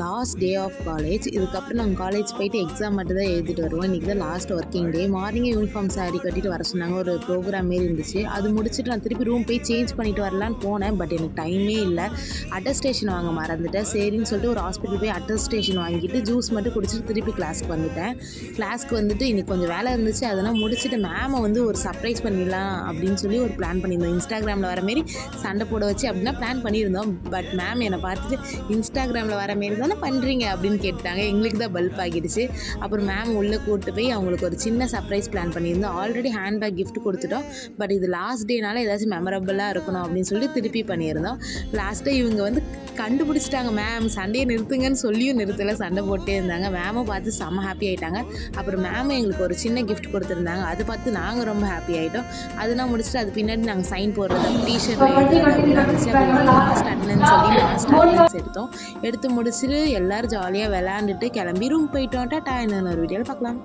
Last day of college. இதுக்கப்புறம் நாங்கள் college போயிட்டு எக்ஸாம் மட்டும் தான் எழுதிட்டு வருவோம். இன்றைக்கி தான் லாஸ்ட் ஒர்க்கிங் டே. மார்னிங்கே யூனிஃபார்ம் சாரீ கட்டிட்டு வர சொன்னாங்க. ஒரு ப்ரோக்ராம் மாரி இருந்துச்சு. அது முடிச்சுட்டு நான் திருப்பி ரூம் போய் சேஞ்ச் பண்ணிட்டு வரலான்னு போனேன். பட் எனக்கு டைமே இல்லை. அட்டஸ்டேஷன் வாங்க மறந்துட்டேன். சரின்னு சொல்லிட்டு ஒரு ஹாஸ்பிட்டல் போய் அட்டஸ்டேஷன் வாங்கிட்டு ஜூஸ் மட்டும் குடிச்சிட்டு திருப்பி கிளாஸ்க்கு வந்துட்டேன். கிளாஸ்க்கு வந்துட்டு இன்றைக்கி கொஞ்சம் வேலை இருந்துச்சு. அதெல்லாம் முடிச்சுட்டு மேமை வந்து ஒரு சர்ப்ரைஸ் பண்ணிடலாம் அப்படின்னு சொல்லி ஒரு பிளான் பண்ணியிருந்தோம். இன்ஸ்டாகிராமில் வர மாரி சண்டை போட வச்சு அப்படின்னா பிளான் பண்ணியிருந்தோம். பட் மேம் என்னை பார்த்துட்டு இன்ஸ்டாகிராமில் வர மாரி தானே பண்ணுறீங்க அப்படின்னு கேட்டாங்க. எங்களுக்கு தான் பல்ப் ஆகிடுச்சு. அப்புறம் மேம் உள்ளே கூப்பிட்டு போய் அவங்களுக்கு ஒரு சின்ன சர்ப்ரைஸ் பிளான் பண்ணியிருந்தோம். ஆல்ரெடி ஹேண்ட்பேக் கிஃப்ட் கொடுத்துட்டோம். பட் இது லாஸ்ட் டேனால ஏதாச்சும் மெமரபிளாக இருக்கணும் அப்படின்னு சொல்லி திருப்பி பண்ணியிருந்தோம். லாஸ்ட்டாக இவங்க வந்து கண்டுபிடிச்சிட்டாங்க. மேம் சண்டையை நிறுத்துங்கன்னு சொல்லியும் நிறுத்தலை, சண்டை போட்டே இருந்தாங்க. மேமை பார்த்து செம்ம ஹாப்பி ஆகிட்டாங்க. அப்புறம் மேம் எங்களுக்கு ஒரு சின்ன கிஃப்ட் கொடுத்துருந்தாங்க. அதை பார்த்து நாங்கள் ரொம்ப ஹாப்பி ஆகிட்டோம். அதெல்லாம் முடிச்சுட்டு அது பின்னாடி நாங்கள் சைன் போடுறது டிஷர்ட் லாஸ்ட் அட்டனன்ஸ் சொல்லி லாஸ்ட் அட்டனன்ஸ் எடுத்து முடிச்சுட்டு எல்லோரும் ஜாலியாக விளையாண்டுட்டு கிளம்பி ரூம் போயிட்டோம். டாடா, இன்னொரு வீடியோவில் பார்க்கலாம்.